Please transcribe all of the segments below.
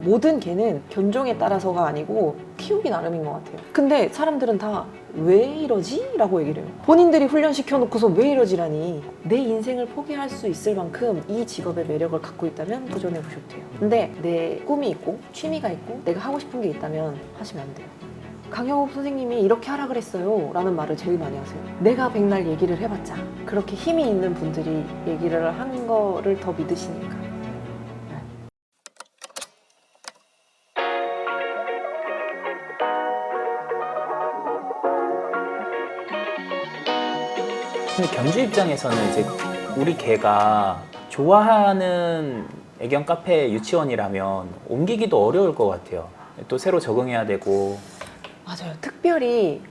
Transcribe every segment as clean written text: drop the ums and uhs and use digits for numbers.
모든 개는 견종에 따라서가 아니고 키우기 나름인 것 같아요. 근데 사람들은 다 왜 이러지? 라고 얘기를 해요. 본인들이 훈련시켜놓고서 왜 이러지라니. 내 인생을 포기할 수 있을 만큼 이 직업의 매력을 갖고 있다면 도전해보셔도 돼요. 근데 내 꿈이 있고 취미가 있고 내가 하고 싶은 게 있다면 하시면 안 돼요. 강영욱 선생님이 이렇게 하라 그랬어요 라는 말을 제일 많이 하세요. 내가 백날 얘기를 해봤자 그렇게 힘이 있는 분들이 얘기를 한 거를 더 믿으시니까. 근데 견주 입장에서는 이제 우리 개가 좋아하는 애견 카페 유치원이라면 옮기기도 어려울 것 같아요. 또 새로 적응해야 되고. 맞아요. 특별히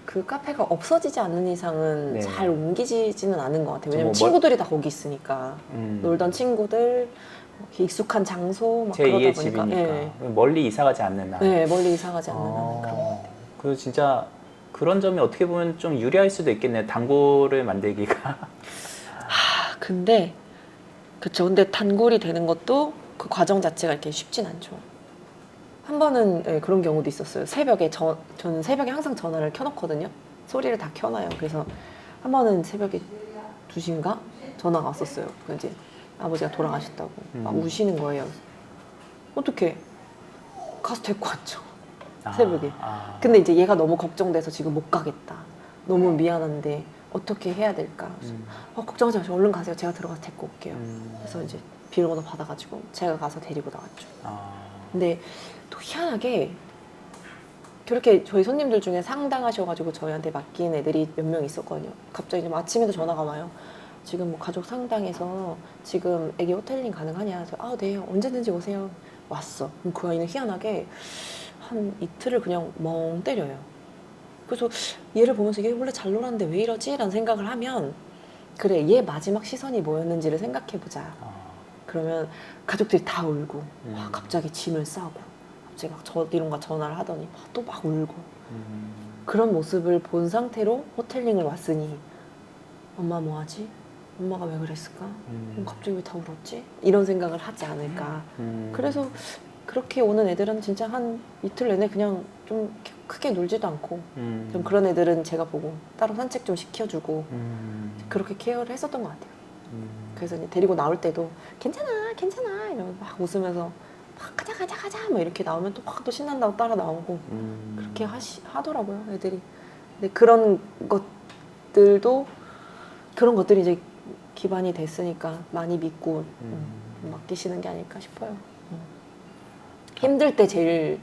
그 카페가 없어지지 않는 이상은 네. 잘 옮기지는 않은 것 같아요. 왜냐면 뭐 친구들이 다 거기 있으니까. 놀던 친구들, 이렇게 익숙한 장소 막 그러다 제2의 보니까. 집이니까 네. 멀리 이사 가지 않는 한. 네, 멀리 이사 가지 않는 한은 그런 것 같아요. 그 진짜 그런 점이 어떻게 보면 좀 유리할 수도 있겠네요. 단골을 만들기가. 근데 그쵸. 근데 단골이 되는 것도 그 과정 자체가 이렇게 쉽진 않죠. 한 번은 네, 그런 경우도 있었어요. 새벽에 저는 새벽에 항상 전화를 켜놓거든요. 소리를 다 켜놔요. 그래서 한 번은 새벽에 2시인가 전화가 왔었어요. 그 이제 아버지가 돌아가셨다고 막 우시는 거예요. 어떻게 가서 데리고 왔죠. 새벽에. 근데 이제 얘가 너무 걱정돼서 지금 못 가겠다. 너무 미안한데 어떻게 해야 될까? 그래서 걱정하지 마시고 얼른 가세요. 제가 들어가서 데리고 올게요. 그래서 이제 비밀번호 받아가지고 제가 가서 데리고 나왔죠. 근데 또 희한하게 그렇게 저희 손님들 중에 상당하셔가지고 저희한테 맡긴 애들이 몇 명 있었거든요. 갑자기 좀 아침에도 전화가 와요. 지금 뭐 가족 상당해서 지금 애기 호텔링 가능하냐? 그래서 네, 언제든지 오세요. 왔어. 그럼 그 아이는 희한하게 한 이틀을 그냥 멍 때려요. 그래서 얘를 보면서 얘 원래 잘 놀았는데 왜 이러지? 라는 생각을 하면 그래, 얘 마지막 시선이 뭐였는지를 생각해보자. 그러면 가족들이 다 울고 갑자기 짐을 싸고 갑자기 막 어디론가 전화를 하더니 또 막 울고 그런 모습을 본 상태로 호텔링을 왔으니 엄마 뭐하지? 엄마가 왜 그랬을까? 갑자기 왜 다 울었지? 이런 생각을 하지 않을까. 그래서 그렇게 오는 애들은 진짜 한 이틀 내내 그냥 좀 크게 놀지도 않고 좀 그런 애들은 제가 보고 따로 산책 좀 시켜주고 그렇게 케어를 했었던 것 같아요. 그래서 이제 데리고 나올 때도 괜찮아 괜찮아 이러면서 막 웃으면서 막 가자 가자 가자 뭐 이렇게 나오면 또 막 또 신난다고 따라 나오고 그렇게 하더라고요 애들이. 근데 그런 것들이 이제 기반이 됐으니까 많이 믿고 맡기시는 게 아닐까 싶어요. 힘들 때 제일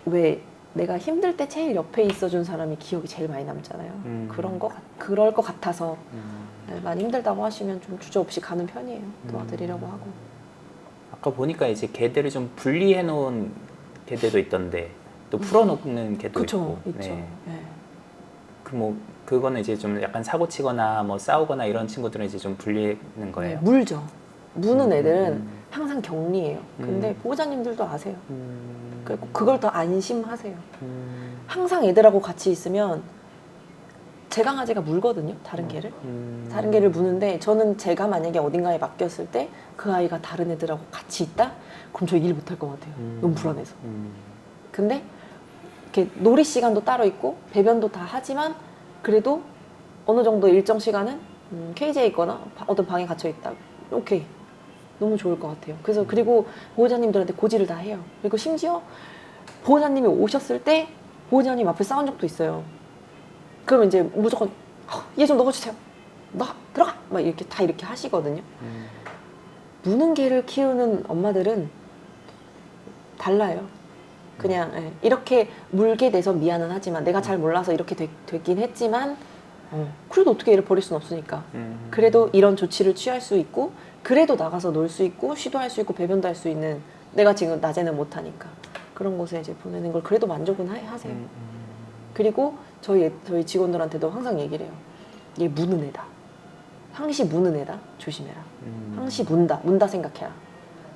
왜 내가 힘들 때 제일 옆에 있어준 사람이 기억이 제일 많이 남잖아요. 그럴 것 같아서 많이 힘들다고 하시면 좀 주저없이 가는 편이에요. 도와드리려고 하고. 아까 보니까 이제 개들을 좀 분리해 놓은 개들도 있던데 또 풀어놓는 개도 그쵸, 있고. 있죠. 네. 네. 그거는 이제 좀 약간 사고 치거나 뭐 싸우거나 이런 친구들은 이제 좀 분리하는 거예요. 네, 물죠. 무는 애들은 항상 격리해요. 근데 보호자님들도 아세요. 그리고 그걸 더 안심하세요. 항상 애들하고 같이 있으면 제 강아지가 물거든요. 다른 개를. 다른 개를 무는데 저는 제가 만약에 어딘가에 맡겼을 때 그 아이가 다른 애들하고 같이 있다? 그럼 저 일 못할 것 같아요. 너무 불안해서. 근데 이렇게 놀이 시간도 따로 있고 배변도 다 하지만 그래도 어느 정도 일정 시간은 케이지에 있거나 어떤 방에 갇혀 있다. 오케이. 너무 좋을 것 같아요. 그래서 그리고 보호자님들한테 고지를 다 해요. 그리고 심지어 보호자님이 오셨을 때 보호자님 앞에 싸운 적도 있어요. 그러면 이제 무조건 얘 좀 넣어주세요. 들어가! 막 이렇게 다 이렇게 하시거든요. 무는 개를 키우는 엄마들은 달라요. 그냥 이렇게 물게 돼서 미안은 하지만 내가 잘 몰라서 이렇게 되긴 했지만 그래도 어떻게 얘를 버릴 순 없으니까 그래도 이런 조치를 취할 수 있고 그래도 나가서 놀 수 있고 시도할 수 있고 배변도 할 수 있는 내가 지금 낮에는 못하니까 그런 곳에 이제 보내는 걸 그래도 만족은 하세요. 그리고 저희 직원들한테도 항상 얘기를 해요. 얘 무는 애다. 항시 무는 애다. 조심해라. 항시 문다 생각해라.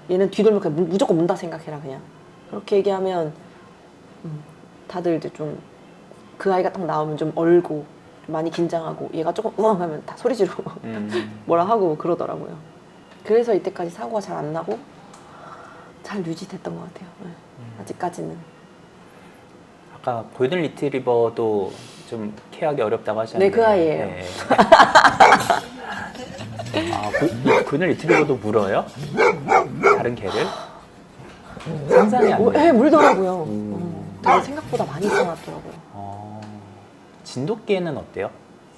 얘는 뒤돌면 그냥 무조건 문다 생각해라 그냥. 그렇게 얘기하면 다들 이제 좀 그 아이가 딱 나오면 좀 얼고 좀 많이 긴장하고 얘가 조금 우왕하면 다 소리 지르고 뭐라 하고 그러더라고요. 그래서 이때까지 사고가 잘 안 나고 잘 유지됐던 것 같아요. 네. 아직까지는. 아까 골든 리트리버도 좀 케어하기 어렵다고 네, 하셨는데. 그 아이예요. 네. 골든 리트리버도 물어요? 다른 개를? 상상이 안 돼요. 네, 물더라고요. 되게 생각보다 많이 써놨더라고요. 진돗개는 어때요?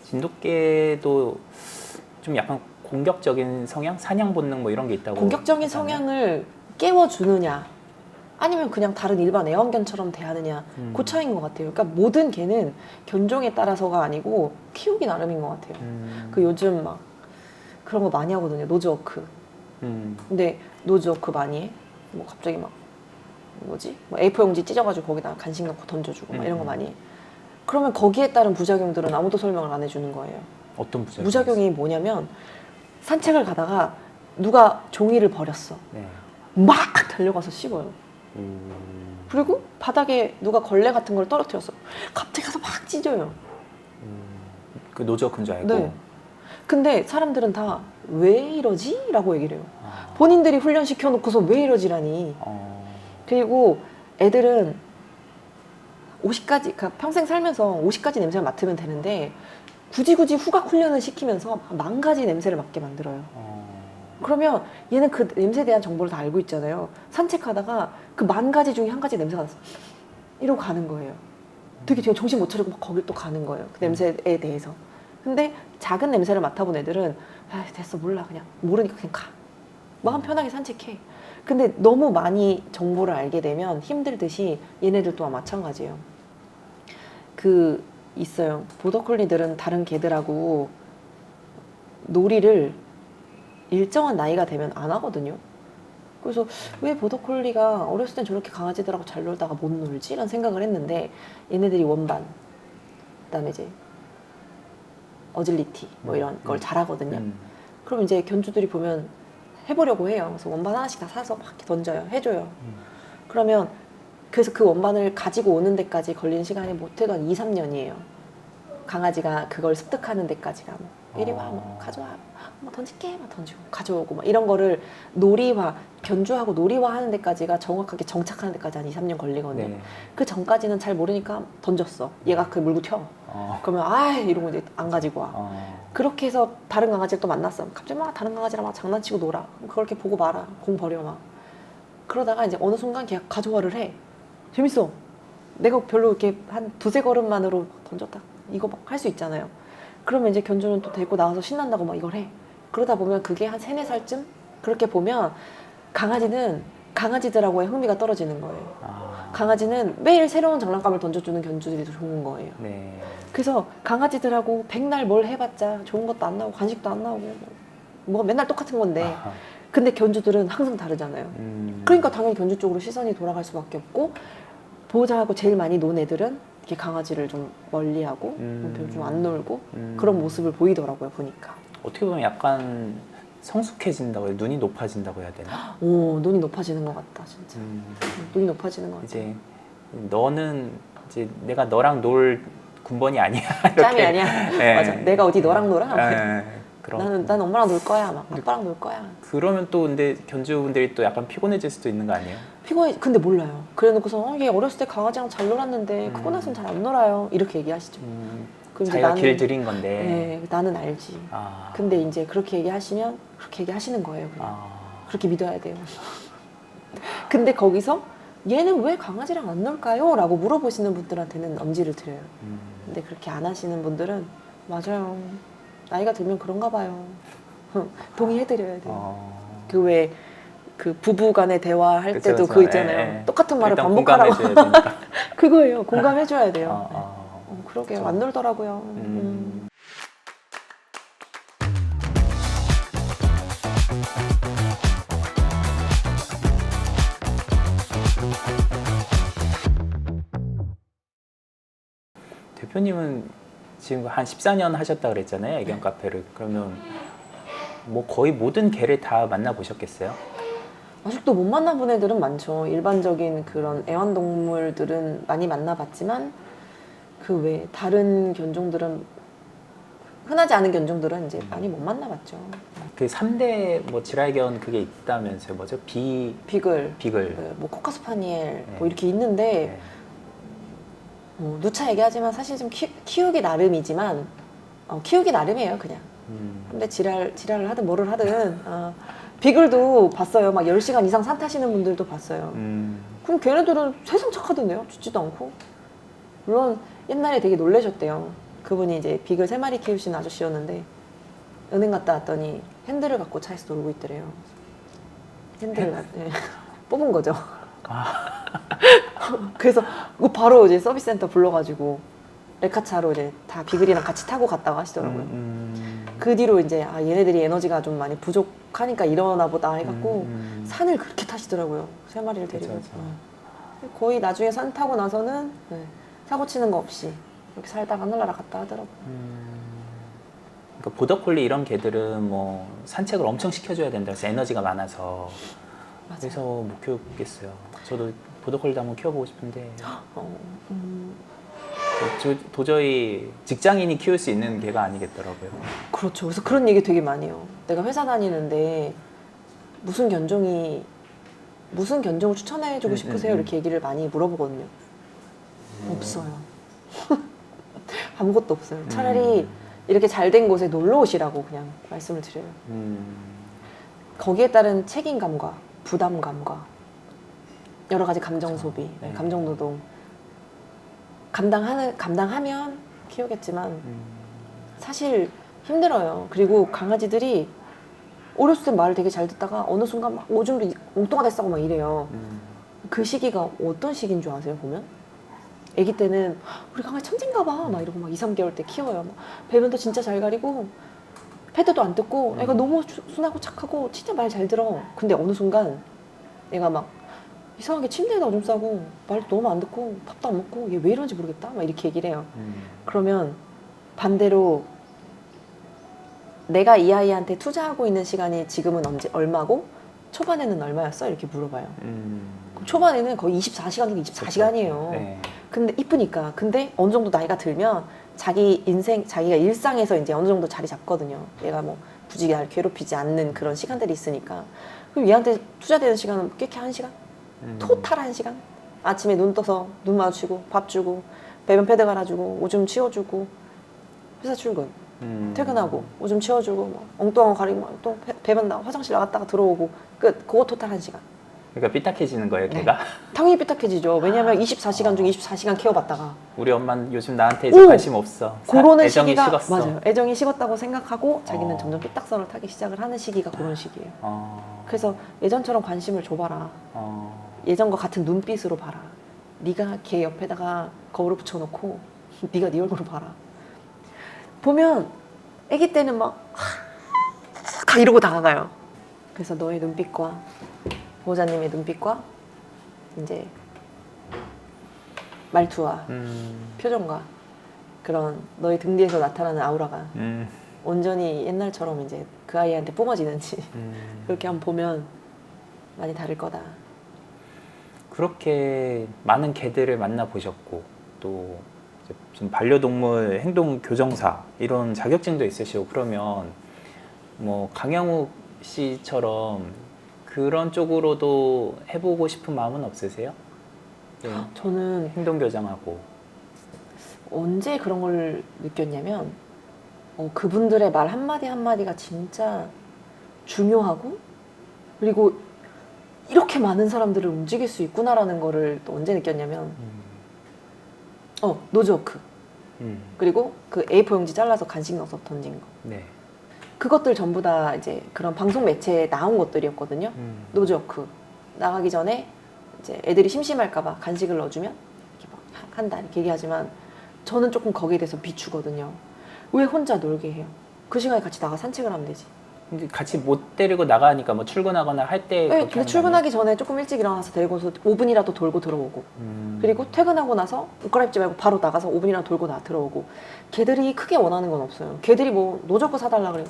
진돗개도 좀 약간 공격적인 성향? 사냥 본능 뭐 이런 게 있다고. 공격적인 하잖아요. 성향을 깨워주느냐 아니면 그냥 다른 일반 애완견처럼 대하느냐 그 차이인 것 같아요. 그러니까 모든 개는 견종에 따라서가 아니고 키우기 나름인 것 같아요. 그 요즘 막 그런 거 많이 하거든요. 노즈워크. 근데 노즈워크 많이 해. 뭐 갑자기 막 뭐지? 뭐 A4 용지 찢어가지고 거기다 간식 넣고 던져주고 막 이런 거 많이 해. 그러면 거기에 따른 부작용들은 아무도 설명을 안 해주는 거예요. 어떤 부작용이 부작용이 뭐냐면 산책을 가다가 누가 종이를 버렸어. 네. 막 달려가서 씹어요. 그리고 바닥에 누가 걸레 같은 걸 떨어뜨렸어. 갑자기 가서 막 찢어요. 그 노즈워크인 줄 알고. 네. 근데 사람들은 다 왜 이러지? 라고 얘기를 해요. 아. 본인들이 훈련시켜 놓고서 왜 이러지라니. 그리고 애들은 50가지, 그러니까 평생 살면서 50가지 냄새를 맡으면 되는데 굳이 후각 훈련을 시키면서 10,000가지 냄새를 맡게 만들어요. 그러면 얘는 그 냄새에 대한 정보를 다 알고 있잖아요. 산책하다가 그 10,000가지 중에 한 가지 냄새가 났어. 이러고 가는 거예요. 되게 정신 못 차리고 막 거길 또 가는 거예요. 그 냄새에 대해서. 근데 작은 냄새를 맡아본 애들은 아 됐어 몰라 그냥 모르니까 그냥 가. 마음 편하게 산책해. 근데 너무 많이 정보를 알게 되면 힘들듯이 얘네들 또한 마찬가지예요. 그 있어요. 보더콜리들은 다른 개들하고 놀이를 일정한 나이가 되면 안 하거든요. 그래서 왜 보더콜리가 어렸을 땐 저렇게 강아지들하고 잘 놀다가 못 놀지? 라는 생각을 했는데 얘네들이 원반, 그다음에 이제 어질리티 뭐 이런 걸 잘하거든요. 그럼 이제 견주들이 보면 해보려고 해요. 그래서 원반 하나씩 다 사서 막 이렇게 던져요. 해줘요. 그러면 그래서 그 원반을 가지고 오는 데까지 걸리는 시간이 못해도 한 2, 3년이에요. 강아지가 그걸 습득하는 데까지가 뭐 이리 와, 뭐 가져와, 뭐 던질게, 막 던지고 가져오고 막 이런 거를 놀이화, 견주하고 놀이화 하는 데까지가 정확하게 정착하는 데까지 한 2, 3년 걸리거든요. 네. 그 전까지는 잘 모르니까 던졌어. 얘가 그 물고 튀어. 그러면 아 이러고 이제 안 가지고 와. 그렇게 해서 다른 강아지를 또 만났어. 갑자기 막 다른 강아지랑 막 장난치고 놀아. 그렇게 보고 말아. 공 버려 막. 그러다가 이제 어느 순간 걔가 가져와를 해. 재밌어. 내가 별로 이렇게 한 2-3걸음만으로 던졌다. 이거 막 할 수 있잖아요. 그러면 이제 견주는 또 데리고 나와서 신난다고 막 이걸 해. 그러다 보면 그게 한 3-4살쯤? 그렇게 보면 강아지는 강아지들하고의 흥미가 떨어지는 거예요. 강아지는 매일 새로운 장난감을 던져주는 견주들이 더 좋은 거예요. 네. 그래서 강아지들하고 백날 뭘 해봤자 좋은 것도 안 나오고 간식도 안 나오고 뭐 맨날 똑같은 건데 근데 견주들은 항상 다르잖아요. 그러니까 당연히 견주 쪽으로 시선이 돌아갈 수밖에 없고 보호자하고 제일 많이 논 애들은 이렇게 강아지를 좀 멀리하고 좀 안 놀고 그런 모습을 보이더라고요 보니까. 어떻게 보면 약간 성숙해진다고 해요. 눈이 높아진다고 해야 되나? 오 눈이 높아지는 것 같다 진짜. 눈이 높아지는 것 같아. 이제 너는 이제 내가 너랑 놀 군번이 아니야. 짬이 아니야. 네. 맞아. 내가 어디 너랑 놀아? 네. 그런. 나는 엄마랑 놀 거야. 막 아빠랑 놀 거야. 그러면 또 근데 견주분들이 또 약간 피곤해질 수도 있는 거 아니에요? 피곤해. 근데 몰라요. 그래놓고서 얘 어렸을 때 강아지랑 잘 놀았는데 크고 나서는 잘 안 놀아요. 이렇게 얘기하시죠. 그럼 이제 자기가 길 들인 건데. 네, 나는 알지. 근데 이제 그렇게 얘기하시면 그렇게 얘기하시는 거예요. 그냥. 그렇게 믿어야 돼요. 근데 거기서 얘는 왜 강아지랑 안 놀까요? 라고 물어보시는 분들한테는 엄지를 드려요. 근데 그렇게 안 하시는 분들은 맞아요. 나이가 들면 그런가 봐요. 동의해드려야 돼요. 그 왜 그 부부 간의 대화할 그쵸, 때도 그쵸. 그 있잖아요. 예, 예. 똑같은 말을 일단 반복하라고. 공감해줘야 되니까. 그거예요. 공감해줘야 돼요. 그러게요. 그쵸. 안 놀더라고요. 대표님은 지금 한 14년 하셨다 그랬잖아요. 애견 카페를. 그러면 뭐 거의 모든 개를 다 만나보셨겠어요? 아직도 못 만나본 애들은 많죠. 일반적인 그런 애완동물들은 많이 만나봤지만 그 외 다른 견종들은 흔하지 않은 견종들은 이제 많이 못 만나봤죠. 그 3대 뭐 지랄견 그게 있다면서요. 뭐죠? 비글, 비글. 뭐 코카스파니엘 네. 뭐 이렇게 있는데 네. 누차 얘기하지만 사실 좀 키우기 나름이지만 키우기 나름이에요 그냥. 근데 지랄을 하든 뭐를 하든 비글도 봤어요. 막 10시간 이상 산 타시는 분들도 봤어요. 그럼 걔네들은 세상 착하던데요. 죽지도 않고. 물론 옛날에 되게 놀라셨대요. 그분이 이제 비글 3마리 키우시는 아저씨였는데 은행 갔다 왔더니 핸들을 갖고 차에서 놀고 있더래요. 핸들을 예. 뽑은 거죠. 그래서 그거 바로 이제 서비스 센터 불러가지고 레카차로 이제 다 비글이랑 같이 타고 갔다고 하시더라고요. 그 뒤로 이제 얘네들이 에너지가 좀 많이 부족하니까 이러나 보다 해갖고 산을 그렇게 타시더라고요. 3마리를 데리고. 그쵸, 그쵸. 거의 나중에 산 타고 나서는 사고 치는 거 없이 이렇게 살다가 하늘나라 갔다 하더라고요. 그러니까 보더콜리 이런 개들은 뭐 산책을 엄청 시켜줘야 된다 해서 에너지가 많아서 맞아요. 그래서 못 키우겠어요. 저도 보더콜리도 한번 키워보고 싶은데 도저히 직장인이 키울 수 있는 개가 아니겠더라고요. 그렇죠. 그래서 그런 얘기 되게 많이 해요. 내가 회사 다니는데 무슨 견종을 추천해주고 싶으세요? 이렇게 얘기를 많이 물어보거든요. 없어요. 아무것도 없어요. 차라리 이렇게 잘 된 곳에 놀러 오시라고 그냥 말씀을 드려요. 거기에 따른 책임감과 부담감과 여러 가지 감정 소비, 네. 감정 노동 감당하면 키우겠지만 사실 힘들어요. 그리고 강아지들이 어렸을 땐 말을 되게 잘 듣다가 어느 순간 막 오줌도 엉뚱하게 싸고 막 이래요. 그 시기가 어떤 시기인 줄 아세요? 보면 아기 때는 우리 강아지 천진가 봐 막 이러고 막 2, 3개월 때 키워요. 막 배변도 진짜 잘 가리고 패드도 안 뜯고 애가 너무 순하고 착하고 진짜 말 잘 들어. 근데 어느 순간 애가 막 이상하게 침대에다 오줌 싸고 말도 너무 안 듣고 밥도 안 먹고 얘 왜 이러는지 모르겠다 막 이렇게 얘기를 해요. 그러면 반대로 내가 이 아이한테 투자하고 있는 시간이 지금은 얼마고 초반에는 얼마였어? 이렇게 물어봐요. 그럼 초반에는 거의 24시간 중에 24시간이에요. 네. 근데 이쁘니까. 근데 어느 정도 나이가 들면 자기 인생, 자기가 일상에서 이제 어느 정도 자리 잡거든요. 얘가 뭐 굳이 날 괴롭히지 않는 그런 시간들이 있으니까. 그럼 얘한테 투자되는 시간은 꽤 1시간? 토탈 1시간? 아침에 눈 떠서 눈 마주치고 밥 주고 배변 패드 갈아주고 오줌 치워주고 회사 출근 퇴근하고 오줌 치워주고 뭐 엉뚱한 거 가리고 또 배변 나 화장실 나갔다가 들어오고 끝. 그거 토탈 1시간. 그러니까 삐딱해지는 거예요, 걔가? 당연히 삐딱해지죠. 왜냐면 24시간 중 24시간 케어받다가 우리 엄마는 요즘 나한테 이제 관심 없어. 그러는 애정이 시기가 식었어. 맞아요. 애정이 식었다고 생각하고 자기는 점점 삐딱선을 타기 시작을 하는 시기가 그런 시기예요. 그래서 예전처럼 관심을 줘봐라. 예전과 같은 눈빛으로 봐라. 네가 걔 옆에다가 거울을 붙여놓고 네가 네 얼굴을 봐라. 보면 아기 때는 막 다 이러고 다가가요. 그래서 너의 눈빛과 보호자님의 눈빛과 이제 말투와 표정과 그런 너의 등 뒤에서 나타나는 아우라가 온전히 옛날처럼 이제 그 아이한테 뿜어지는지 그렇게 한번 보면 많이 다를 거다. 그렇게 많은 개들을 만나보셨고 또 이제 무슨 반려동물 행동 교정사 이런 자격증도 있으시고 그러면 뭐 강영욱 씨처럼 그런 쪽으로도 해보고 싶은 마음은 없으세요? 네. 저는 행동 교정하고 언제 그런 걸 느꼈냐면 그분들의 말 한마디 한마디가 진짜 중요하고 그리고 이렇게 많은 사람들을 움직일 수 있구나라는 거를 또 언제 느꼈냐면 노즈워크 그리고 그 A4 용지 잘라서 간식 넣어서 던진 거 네. 그것들 전부 다 이제 그런 방송 매체에 나온 것들이었거든요. 노즈워크 나가기 전에 이제 애들이 심심할까봐 간식을 넣어주면 이렇게 막 한다 이렇게 얘기하지만 저는 조금 거기에 대해서 비추거든요. 왜 혼자 놀게 해요? 그 시간에 같이 나가 산책을 하면 되지. 근데 같이 못 데리고 나가니까 뭐 출근하거나 할 때 네, 근데 출근하기 전에 조금 일찍 일어나서 데리고서 5분이라도 돌고 들어오고 그리고 퇴근하고 나서 옷 갈아입지 말고 바로 나가서 5분이라도 돌고 들어오고 걔들이 크게 원하는 건 없어요. 걔들이 뭐 노저거 사달라 그래요.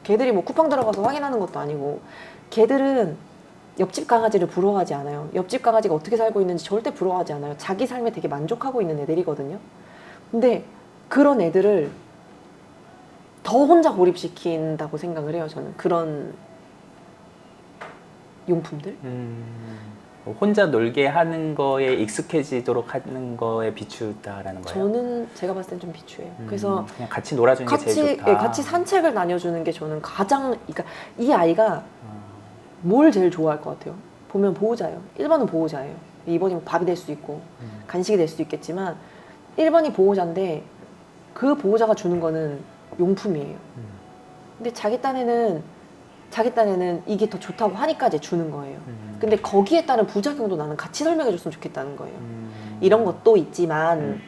걔들이 뭐 쿠팡 들어가서 확인하는 것도 아니고 걔들은 옆집 강아지를 부러워하지 않아요. 옆집 강아지가 어떻게 살고 있는지 절대 부러워하지 않아요. 자기 삶에 되게 만족하고 있는 애들이거든요. 근데 그런 애들을 더 혼자 고립시킨다고 생각을 해요. 저는 그런 용품들. 혼자 놀게 하는 거에 익숙해지도록 하는 거에 비추다라는 거예요. 저는 제가 봤을 땐 좀 비추해요. 그래서 그냥 같이 놀아주는 게 제일 좋다. 같이 산책을 다녀주는 게 저는 가장, 그러니까 이 아이가 뭘 제일 좋아할 것 같아요? 보면 보호자예요. 1번은 보호자예요. 2번이면 밥이 될 수도 있고 간식이 될 수도 있겠지만 1번이 보호자인데 그 보호자가 주는 거는 용품이에요. 근데 자기 딴에는 이게 더 좋다고 하니까 이제 주는 거예요. 근데 거기에 따른 부작용도 나는 같이 설명해 줬으면 좋겠다는 거예요. 이런 것도 있지만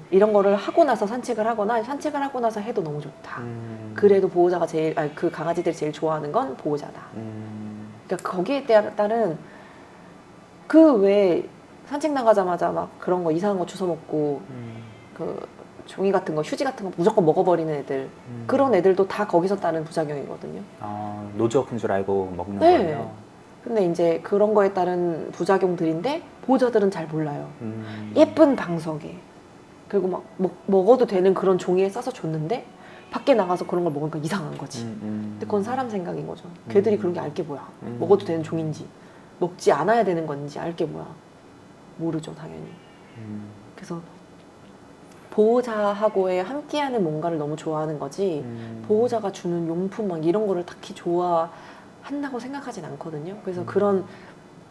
이런 거를 하고 나서 산책을 하거나 산책을 하고 나서 해도 너무 좋다. 그래도 보호자가 그 강아지들이 제일 좋아하는 건 보호자다. 그러니까 거기에 따른 그 왜 산책 나가자마자 막 그런 거 이상한 거 주워 먹고 그 종이 같은 거, 휴지 같은 거 무조건 먹어버리는 애들, 그런 애들도 다 거기서 따른 부작용이거든요. 노즈워크인 줄 알고 먹는 네. 거예요. 근데 이제 그런 거에 따른 부작용들인데 보호자들은 잘 몰라요. 예쁜 방석에 그리고 막 먹어도 되는 그런 종이에 싸서 줬는데 밖에 나가서 그런 걸 먹으니까 이상한 거지. 근데 그건 사람 생각인 거죠. 걔들이 그런 게 알게 뭐야. 먹어도 되는 종인지 먹지 않아야 되는 건지 알게 뭐야. 모르죠, 당연히. 그래서 보호자하고의 함께하는 뭔가를 너무 좋아하는 거지 보호자가 주는 용품 막 이런 거를 딱히 좋아한다고 생각하진 않거든요. 그래서 그런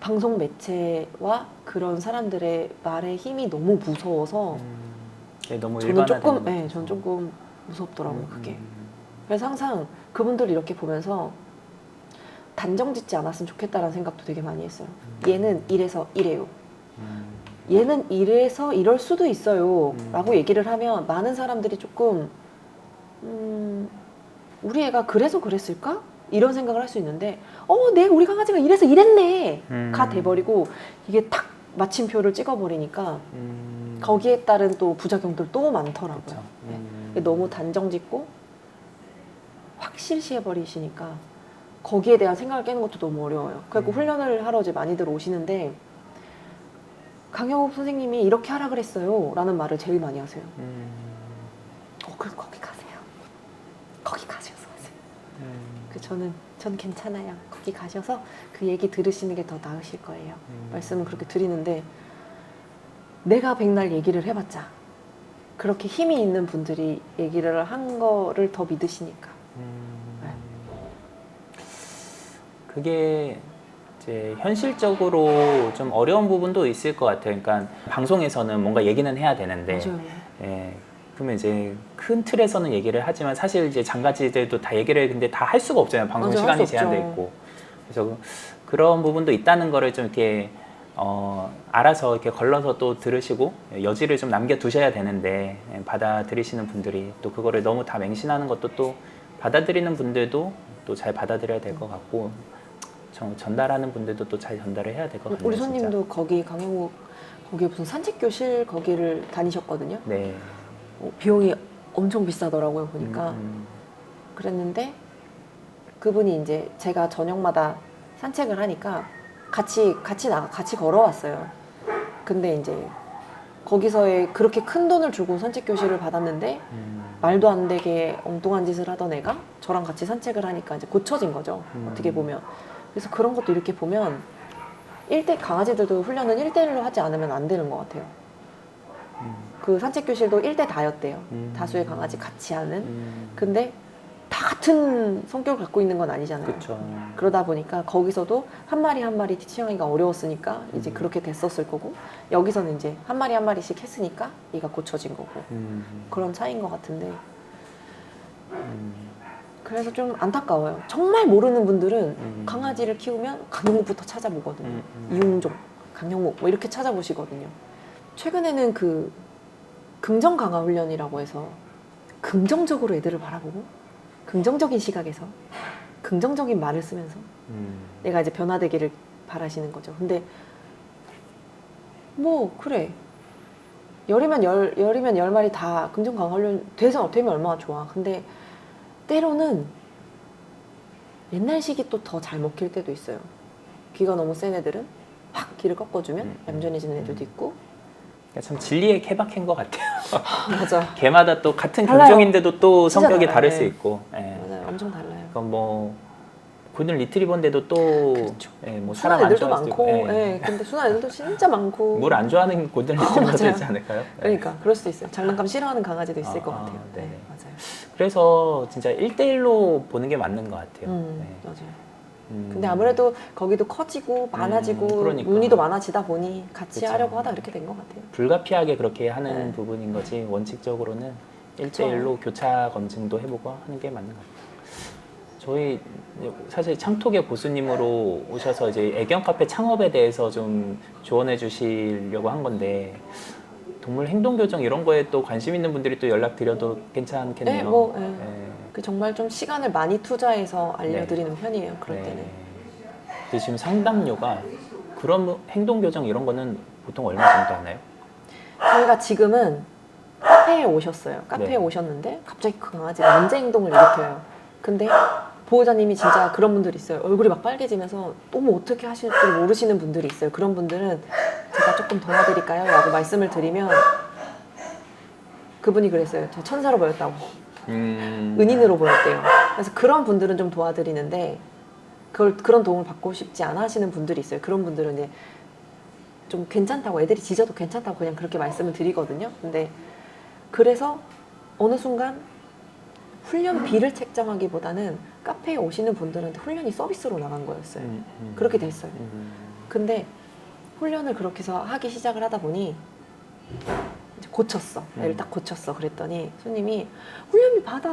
방송 매체와 그런 사람들의 말의 힘이 너무 무서워서 너무 저는 조금, 일반화되는 저는 조금 무섭더라고요, 그게. 그래서 항상 그분들 이렇게 보면서 단정 짓지 않았으면 좋겠다라는 생각도 되게 많이 했어요. 얘는 이래서 이래요. 얘는 이래서 이럴 수도 있어요 라고 얘기를 하면 많은 사람들이 조금 우리 애가 그래서 그랬을까? 이런 생각을 할 수 있는데 우리 강아지가 이래서 이랬네 가 돼버리고 이게 탁 마침표를 찍어버리니까 거기에 따른 또 부작용들 또 많더라고요. 네. 너무 단정 짓고 확실시해버리시니까 거기에 대한 생각을 깨는 것도 너무 어려워요. 그래서 훈련을 하러 이제 많이들 오시는데 강영욱 선생님이 이렇게 하라 그랬어요 라는 말을 제일 많이 하세요. 그럼 거기 가세요. 거기 가셔서 하세요. 저는 괜찮아요. 거기 가셔서 그 얘기 들으시는 게 더 나으실 거예요. 말씀을 그렇게 드리는데 내가 백날 얘기를 해봤자 그렇게 힘이 있는 분들이 얘기를 한 거를 더 믿으시니까. 네. 그게 이제 현실적으로 좀 어려운 부분도 있을 것 같아요. 그러니까 방송에서는 뭔가 얘기는 해야 되는데, 맞아요. 그러면 이제 큰 틀에서는 얘기를 하지만 사실 이제 장가지들도 다 얘기를 근데 다 할 수가 없잖아요. 방송 맞아요, 시간이 할수 제한돼 없죠. 있고, 그래서 그런 부분도 있다는 거를 좀 이렇게 알아서 이렇게 걸러서 또 들으시고 여지를 좀 남겨두셔야 되는데 받아들이시는 분들이 또 그거를 너무 다 맹신하는 것도 또 받아들이는 분들도 또 잘 받아들여야 될 것 같고. 전달하는 분들도 또 잘 전달을 해야 될 것 같아요. 우리 손님도 거기 강영욱 거기 무슨 산책교실 거기를 다니셨거든요. 네. 비용이 엄청 비싸더라고요 보니까. 그랬는데 그분이 이제 제가 저녁마다 산책을 하니까 같이 걸어왔어요. 근데 이제 거기서의 그렇게 큰 돈을 주고 산책교실을 받았는데 말도 안 되게 엉뚱한 짓을 하던 애가 저랑 같이 산책을 하니까 이제 고쳐진 거죠. 어떻게 보면. 그래서 그런 것도 이렇게 보면 강아지들도 훈련은 1대1로 하지 않으면 안 되는 것 같아요. 그 산책교실도 1대 다였대요. 다수의 강아지 같이 하는. 근데 다 같은 성격을 갖고 있는 건 아니잖아요. 그쵸. 그러다 보니까 거기서도 한 마리 한 마리 티칭하기가 어려웠으니까 이제 그렇게 됐었을 거고 여기서는 이제 한 마리 한 마리씩 했으니까 얘가 고쳐진 거고 그런 차이인 것 같은데 그래서 좀 안타까워요. 정말 모르는 분들은 강아지를 키우면 강영묵부터 찾아보거든요. 이웅종, 강영묵 뭐 이렇게 찾아보시거든요. 최근에는 그 긍정 강화 훈련이라고 해서 긍정적으로 애들을 바라보고 긍정적인 시각에서 긍정적인 말을 쓰면서 내가 이제 변화되기를 바라시는 거죠. 근데 뭐 그래 열이면 10마리 다 긍정 강화 훈련 되면 얼마나 좋아. 근데 때로는 옛날식이 또 더 잘 먹힐 때도 있어요. 귀가 너무 센 애들은 확 귀를 꺾어주면 얌전해지는 애들도 있고 참 진리의 케바케인 것 같아요. 맞아. 개마다 또 같은 달라요. 견종인데도 또 진짜 성격이 달라요. 다를 네. 수 있고. 예. 맞아요. 엄청 달라요. 그러니까 뭐 골든 리트리버인데도 또 그렇죠. 예, 뭐 순한 사람 안 애들도 좋아할 수도 많고, 있고. 예. 근데 순한 애들도 진짜 많고. 물 안 좋아하는 골든 리트리버도 맞아요. 있지 않을까요? 예. 그러니까 그럴 수도 있어요. 장난감 싫어하는 강아지도 있을 아, 것 아, 같아요. 네, 네네. 맞아요. 그래서 진짜 1대1로 보는 게 맞는 것 같아요. 네. 맞아요. 음. 근데 아무래도 거기도 커지고 많아지고 그러니까. 문의도 많아지다 보니 같이 그쵸. 하려고 하다 이렇게 된 것 같아요. 불가피하게 그렇게 하는 네. 부분인 거지 원칙적으로는 그쵸. 1대1로 교차 검증도 해보고 하는 게 맞는 것 같아요. 저희 사실 창톡의 고수님으로 오셔서 이제 애견 카페 창업에 대해서 좀 조언해 주시려고 한 건데 동물 행동 교정 이런 거에 또 관심 있는 분들이 또 연락 드려도 괜찮겠네요. 네, 뭐, 예. 네. 그 정말 좀 시간을 많이 투자해서 알려드리는 편이에요. 그럴 네. 때는. 근데 지금 상담료가 그런 행동 교정 이런 거는 보통 얼마 정도 하나요? 저희가 지금은 카페에 오셨어요. 카페에 네. 오셨는데 갑자기 그 강아지가 문제 행동을 일으켜요. 근데 보호자님이 진짜 그런 분들이 있어요. 얼굴이 막 빨개지면서 너무 어떻게 하실 줄 모르시는 분들이 있어요. 그런 분들은 제가 조금 도와드릴까요? 라고 말씀을 드리면 그분이 그랬어요. 저 천사로 보였다고. 은인으로 보였대요. 그래서 그런 분들은 좀 도와드리는데 그런 도움을 받고 싶지 않아 하시는 분들이 있어요. 그런 분들은 이제 좀 괜찮다고 애들이 짖어도 괜찮다고 그냥 그렇게 말씀을 드리거든요. 근데 그래서 어느 순간 훈련비를 책정하기보다는 카페에 오시는 분들한테 훈련이 서비스로 나간 거였어요. 그렇게 됐어요. 근데 훈련을 그렇게 해서 하기 시작을 하다 보니 이제 고쳤어. 애를 딱 고쳤어. 그랬더니 손님이 훈련비 받아.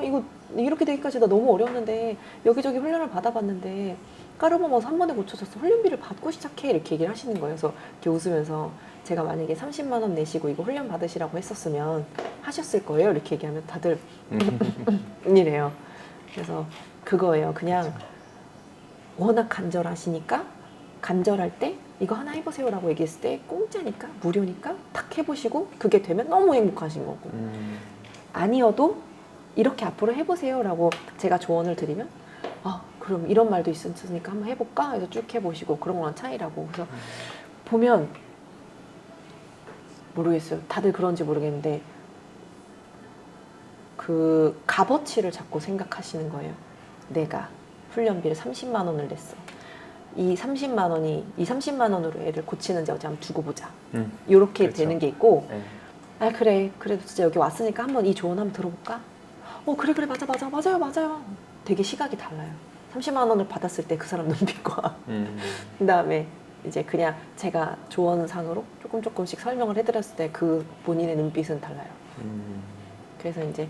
이거 이렇게 되기까지 나 너무 어려웠는데 여기저기 훈련을 받아봤는데 까르보면서 한 번에 고쳐졌어. 훈련비를 받고 시작해. 이렇게 얘기를 하시는 거예요. 그래서 이렇게 웃으면서 제가 만약에 30만 원 내시고 이거 훈련 받으시라고 했었으면 하셨을 거예요. 이렇게 얘기하면 다들 이래요. 그래서 그거예요. 그냥 워낙 간절하시니까 간절할 때 이거 하나 해보세요라고 얘기했을 때 공짜니까 무료니까 탁 해보시고 그게 되면 너무 행복하신 거고 아니어도 이렇게 앞으로 해보세요라고 제가 조언을 드리면 그럼 이런 말도 있으니까 한번 해볼까 해서 쭉 해보시고 그런 거랑 차이라고. 그래서 보면 모르겠어요. 다들 그런지 모르겠는데 그 값어치를 자꾸 생각하시는 거예요. 내가 훈련비를 30만 원을 냈어. 이 30만 원으로 애를 고치는지 어디 한번 두고 보자. 이렇게 그렇죠. 되는 게 있고 네. 그래 그래도 진짜 여기 왔으니까 한번 이 조언 한번 들어볼까? 그래 맞아요. 되게 시각이 달라요. 30만 원을 받았을 때 그 사람 눈빛과 그다음에 이제 그냥 제가 조언상으로 조금씩 설명을 해드렸을 때 그 본인의 눈빛은 달라요. 그래서 이제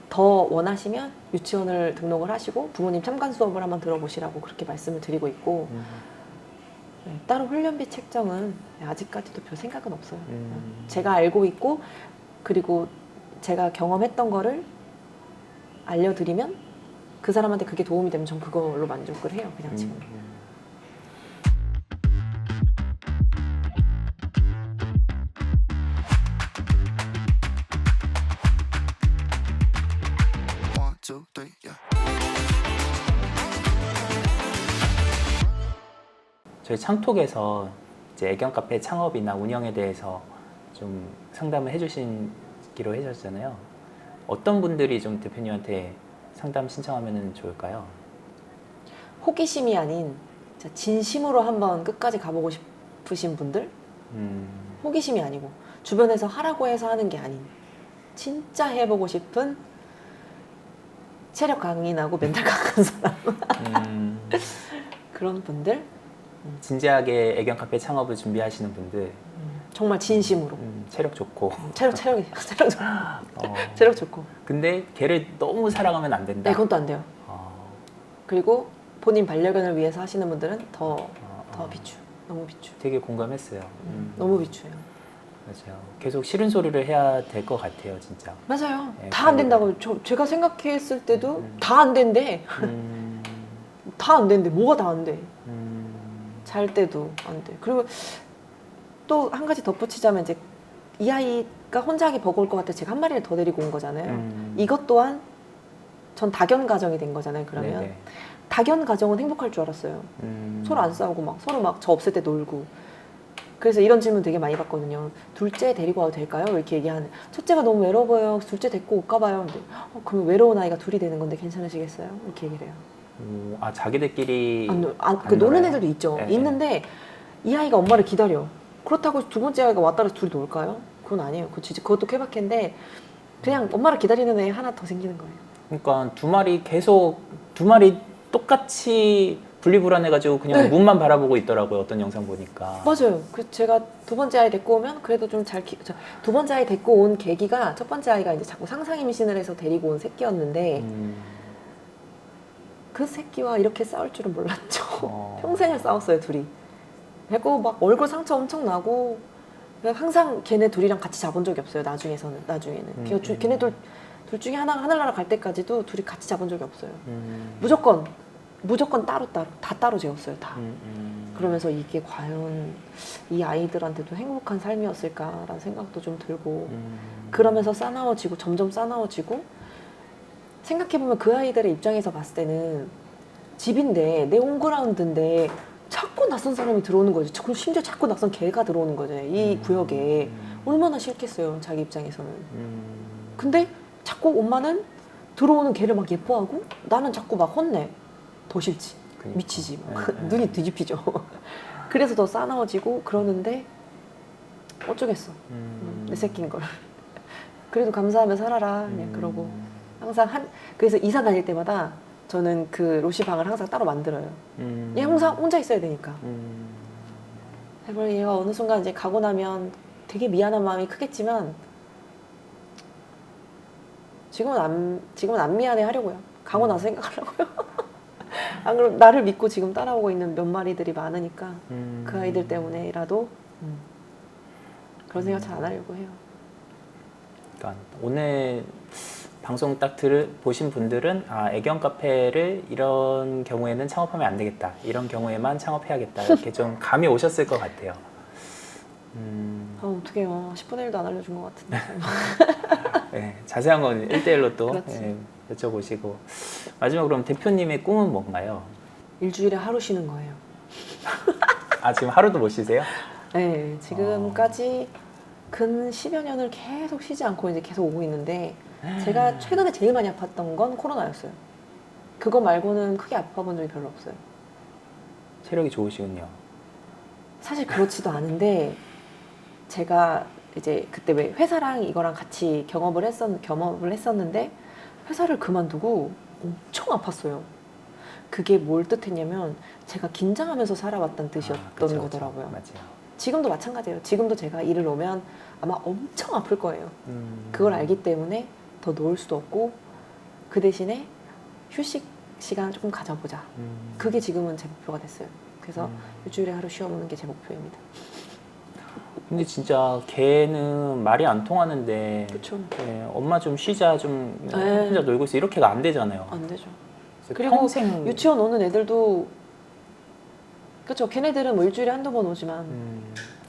더 원하시면 유치원을 등록을 하시고 부모님 참관 수업을 한번 들어보시라고 그렇게 말씀을 드리고 있고 네, 따로 훈련비 책정은 아직까지도 별 생각은 없어요. 제가 알고 있고 그리고 제가 경험했던 거를 알려드리면 그 사람한테 그게 도움이 되면 전 그걸로 만족을 해요. 그냥 지금. 저희 창톡에서 이제 애견 카페 창업이나 운영에 대해서 좀 상담을 해주시기로 하셨잖아요. 어떤 분들이 좀 대표님한테 상담 신청하면 좋을까요? 호기심이 아닌 진짜 진심으로 한번 끝까지 가보고 싶으신 분들? 호기심이 아니고 주변에서 하라고 해서 하는 게 아닌 진짜 해보고 싶은 체력 강인하고 멘탈 강한 사람 그런 분들? 진지하게 애견 카페 창업을 준비하시는 분들 정말 진심으로 체력 좋고 체력 좋고 근데 걔를 너무 사랑하면 안 된다. 네, 그건 또 안 돼요. 그리고 본인 반려견을 위해서 하시는 분들은 더 비추. 너무 비추. 되게 공감했어요. 너무 비추해요. 맞아요. 계속 싫은 소리를 해야 될 것 같아요, 진짜. 맞아요. 네, 다 안 된다고. 제가 생각했을 때도 다 안 된대. 다 안 된대. 뭐가 다 안 돼? 잘 때도 안 돼. 그리고 또 한 가지 덧붙이자면 이제 이 아이가 혼자 하기 버거울 것 같아 제가 한 마리를 더 데리고 온 거잖아요. 이것 또한 전 다견 가정이 된 거잖아요. 그러면 네네. 다견 가정은 행복할 줄 알았어요. 서로 안 싸우고 막 서로 막 저 없을 때 놀고. 그래서 이런 질문 되게 많이 받거든요. 둘째 데리고 와도 될까요? 이렇게 얘기하는. 첫째가 너무 외로워 보여. 둘째 데리고 올까 봐요. 근데 그럼 외로운 아이가 둘이 되는 건데 괜찮으시겠어요? 이렇게 얘기를 해요. 아 자기들끼리 그 노는 놀아요? 애들도 있죠. 네, 있는데 이 아이가 엄마를 기다려. 그렇다고 두 번째 아이가 왔다 가서 둘이 놀까요? 그건 아니에요. 그것도 케바케인데 그냥 엄마를 기다리는 애 하나 더 생기는 거예요. 그러니까 두 마리 똑같이 분리불안해가지고 그냥 네. 문만 바라보고 있더라고요. 어떤 영상 보니까. 맞아요. 그 제가 두 번째 아이 데리고 오면 그래도 좀 두 번째 아이 데리고 온 계기가 첫 번째 아이가 이제 자꾸 상상 임신을 해서 데리고 온 새끼였는데 그 새끼와 이렇게 싸울 줄은 몰랐죠. 평생을 싸웠어요, 둘이. 그리고 막 얼굴 상처 엄청 나고 항상 걔네 둘이랑 같이 자본 적이 없어요. 나중에는. 걔네 둘 중에 하늘나라 갈 때까지도 둘이 같이 자본 적이 없어요. 무조건 따로 다 따로 재웠어요, 다. 그러면서 이게 과연 이 아이들한테도 행복한 삶이었을까라는 생각도 좀 들고 그러면서 점점 싸나워지고 생각해보면 그 아이들의 입장에서 봤을 때는 집인데 내 홈그라운드인데 자꾸 낯선 사람이 들어오는 거죠. 심지어 자꾸 낯선 개가 들어오는 거죠. 이 구역에 얼마나 싫겠어요, 자기 입장에서는. 근데 자꾸 엄마는 들어오는 개를 막 예뻐하고 나는 자꾸 막 혼내. 더 싫지. 그러니까. 미치지. 눈이 뒤집히죠. 그래서 더 싸나워지고 그러는데 어쩌겠어. 내 새끼인 걸. 그래도 감사하며 살아라. 그냥 그러고 항상 그래서 이사 다닐 때마다 저는 그 로시 방을 항상 따로 만들어요. 얘 항상 혼자 있어야 되니까. 얘가 어느 순간 이제 가고 나면 되게 미안한 마음이 크겠지만 지금은 안 미안해 하려고요. 가고 나서 생각하려고요. 안 그럼 나를 믿고 지금 따라오고 있는 몇 마리들이 많으니까 그 아이들 때문에라도 그런 생각 잘 안 하려고 해요. 그러니까 오늘 방송 딱 보신 분들은 애견 카페를 이런 경우에는 창업하면 안 되겠다. 이런 경우에만 창업해야겠다. 이렇게 좀 감이 오셨을 것 같아요. 어떡해요. 10분의 1도 안 알려준 것 같은데. 네, 자세한 건 1대1로 또 그렇지. 여쭤보시고 마지막으로 그럼 대표님의 꿈은 뭔가요? 일주일에 하루 쉬는 거예요. 아 지금 하루도 못 쉬세요? 네, 지금까지 근 10여 년을 계속 쉬지 않고 이제 계속 오고 있는데 제가 최근에 제일 많이 아팠던 건 코로나였어요. 그거 말고는 크게 아파본 적이 별로 없어요. 체력이 좋으시군요. 사실 그렇지도 않은데 제가 이제 그때 왜 회사랑 이거랑 같이 경험을 했었는데 회사를 그만두고 엄청 아팠어요. 그게 뭘 뜻했냐면 제가 긴장하면서 살아왔다는 뜻이었던 거더라고요. 맞아요. 지금도 마찬가지예요. 지금도 제가 일을 오면 아마 엄청 아플 거예요. 그걸 알기 때문에 더 놓을 수도 없고 그 대신에 휴식 시간을 조금 가져보자. 그게 지금은 제 목표가 됐어요. 그래서 일주일에 하루 쉬어보는 게 제 목표입니다. 근데 진짜 걔는 말이 안 통하는데 그렇죠. 엄마 좀 쉬자 좀 네. 혼자 놀고 있어 이렇게가 안 되잖아요. 안 되죠. 그래서 그리고 평생 유치원 오는 애들도 그렇죠. 걔네들은 뭐 일주일에 한두 번 오지만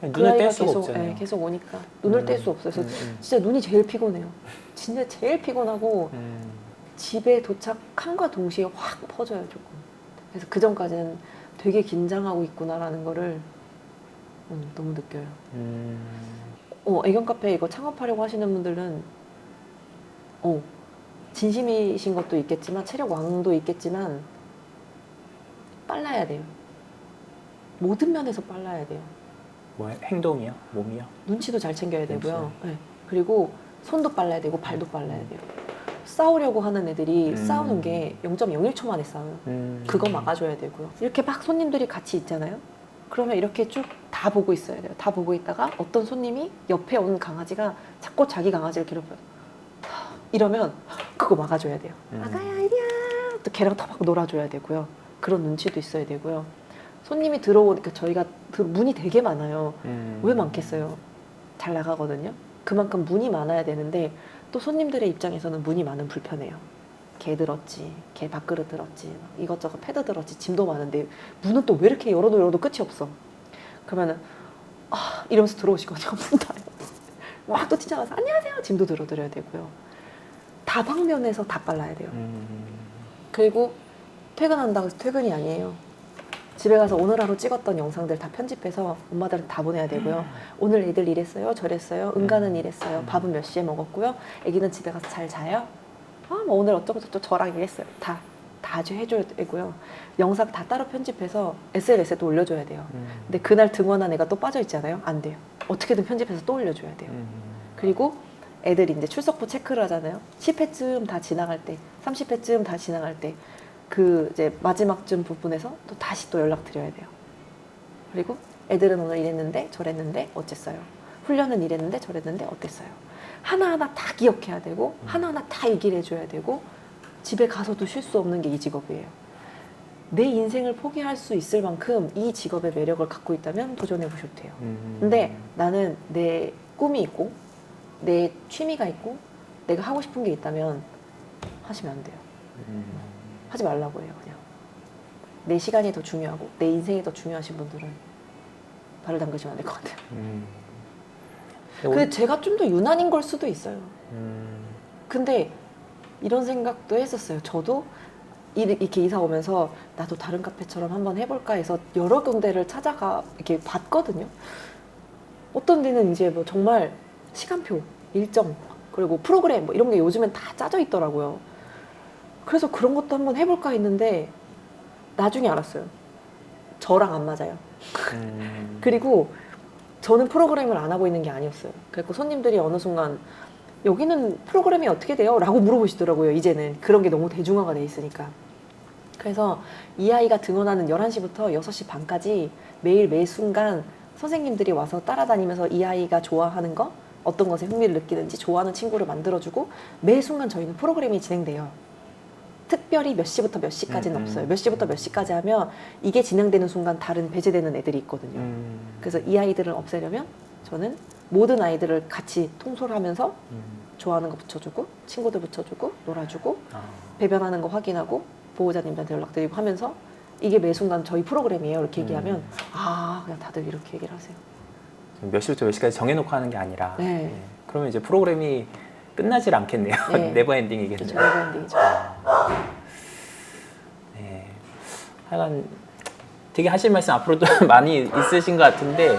그 눈을 아이가 뗄 수가 계속 없잖아요. 계속 오니까 눈을 뗄 수 없어요. 그래서 진짜 눈이 제일 피곤해요. 진짜 제일 피곤하고 집에 도착함과 동시에 확 퍼져요 조금. 그래서 그 전까지는 되게 긴장하고 있구나라는 거를 너무 느껴요. 애견 카페 이거 창업하려고 하시는 분들은 진심이신 것도 있겠지만 체력 왕도 있겠지만 빨라야 돼요. 모든 면에서 빨라야 돼요. 뭐 행동이요? 몸이요? 눈치도 잘 챙겨야 되고요. 네. 그리고 손도 빨라야 되고 발도 빨라야 돼요. 싸우려고 하는 애들이 싸우는 게 0.01초 만에 싸워요. 그거 막아줘야 되고요. 이렇게 막 손님들이 같이 있잖아요. 그러면 이렇게 쭉 다 보고 있어야 돼요. 다 보고 있다가 어떤 손님이 옆에 온 강아지가 자꾸 자기 강아지를 괴롭혀요. 이러면 그거 막아줘야 돼요. 아가야 이리야. 또 걔랑 더 막 놀아줘야 되고요. 그런 눈치도 있어야 되고요. 손님이 들어오니까 저희가 문이 되게 많아요. 왜 많겠어요? 잘 나가거든요. 그만큼 문이 많아야 되는데 또 손님들의 입장에서는 문이 많으면 불편해요. 개 들었지, 개 밥그릇 들었지, 이것저것 패드 들었지, 짐도 많은데 문은 또 왜 이렇게 열어도 끝이 없어. 그러면은 이러면서 들어오시거든요. 문 닫아요. 막 또 뛰쳐나가서 안녕하세요. 짐도 들어드려야 되고요. 다방면에서 다 빨라야 돼요. 그리고 퇴근한다고 해서 퇴근이 아니에요. 집에 가서 오늘 하루 찍었던 영상들 다 편집해서 엄마들한테 다 보내야 되고요. 오늘 애들 이랬어요, 저랬어요, 은가는 이랬어요, 밥은 몇 시에 먹었고요, 애기는 집에 가서 잘 자요? 뭐 오늘 어쩌고 저쩌고 저랑 이랬어요. 다 해줘야 되고요. 영상 다 따로 편집해서 SNS에 또 올려줘야 돼요. 근데 그날 등원한 애가 또 빠져 있잖아요. 안 돼요. 어떻게든 편집해서 또 올려줘야 돼요. 그리고 애들이 이제 출석부 체크를 하잖아요. 10회쯤 다 지나갈 때, 30회쯤 다 지나갈 때, 그 이제 마지막쯤 부분에서 또 다시 또 연락드려야 돼요. 그리고 애들은 오늘 이랬는데 저랬는데 어쨌어요. 훈련은 이랬는데 저랬는데 어땠어요. 하나하나 다 기억해야 되고 하나하나 다 얘기를 해줘야 되고 집에 가서도 쉴 수 없는 게 이 직업이에요. 내 인생을 포기할 수 있을 만큼 이 직업의 매력을 갖고 있다면 도전해 보셔도 돼요. 근데 나는 내 꿈이 있고 내 취미가 있고 내가 하고 싶은 게 있다면 하시면 안 돼요. 하지 말라고 해요. 그냥 내 시간이 더 중요하고 내 인생이 더 중요하신 분들은 발을 담그시면 안 될 것 같아요. 근데 제가 좀 더 유난인 걸 수도 있어요. 근데 이런 생각도 했었어요. 저도 이렇게 이사 오면서 나도 다른 카페처럼 한번 해볼까 해서 여러 군데를 찾아가 이렇게 봤거든요. 어떤 데는 이제 뭐 정말 시간표, 일정, 그리고 프로그램 뭐 이런 게 요즘엔 다 짜져 있더라고요. 그래서 그런 것도 한번 해볼까 했는데 나중에 알았어요. 저랑 안 맞아요. 그리고 저는 프로그램을 안 하고 있는 게 아니었어요. 그래서 손님들이 어느 순간 여기는 프로그램이 어떻게 돼요? 라고 물어보시더라고요. 이제는 그런 게 너무 대중화가 돼 있으니까. 그래서 이 아이가 등원하는 11시부터 6시 반까지 매일 매 순간 선생님들이 와서 따라다니면서 이 아이가 좋아하는 거, 어떤 것에 흥미를 느끼는지 좋아하는 친구를 만들어주고 매 순간 저희는 프로그램이 진행돼요. 특별히 몇 시부터 몇 시까지는 없어요. 몇 시부터 몇 시까지 하면 이게 진행되는 순간 다른 배제되는 애들이 있거든요. 그래서 이 아이들을 없애려면 저는 모든 아이들을 같이 통솔하면서 좋아하는 거 붙여주고 친구들 붙여주고 놀아주고 배변하는 거 확인하고 보호자님들한테 연락드리고 하면서 이게 매 순간 저희 프로그램이에요. 이렇게 얘기하면 그냥 다들 이렇게 얘기를 하세요. 몇 시부터 몇 시까지 정해놓고 하는 게 아니라 네. 그러면 이제 프로그램이 끝나질 않겠네요. 네. 네버엔딩이겠네요. 그렇죠. 네버엔딩이죠. 네. 하여간 되게 하실 말씀 앞으로도 많이 있으신 것 같은데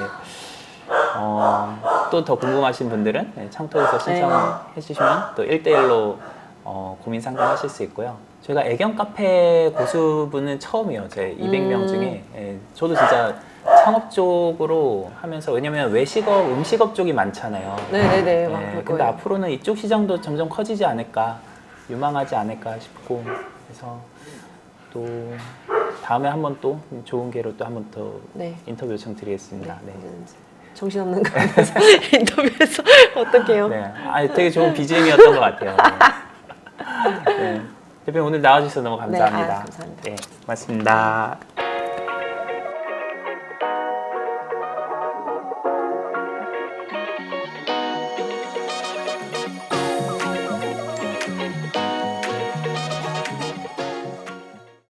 또 더 궁금하신 분들은 창톡에서 신청해 주시면 또 1대1로 고민 상담하실 수 있고요. 저희가 애견 카페 고수분은 처음이에요. 제 200명 중에. 저도 진짜 창업 쪽으로 하면서 왜냐면 외식업, 음식업 쪽이 많잖아요. 네네네. 근데 앞으로는 이쪽 시장도 점점 커지지 않을까, 유망하지 않을까 싶고, 그래서 또 다음에 한번 또 좋은 기회로 또 한번 더 인터뷰 요청드리겠습니다. 네. 정신없는 거에 대해서 인터뷰에서 어떡해요? 네, 되게 좋은 BGM이었던 것 같아요. 네. 대표님 오늘 나와주셔서 너무 감사합니다. 감사합니다. 네, 고맙습니다.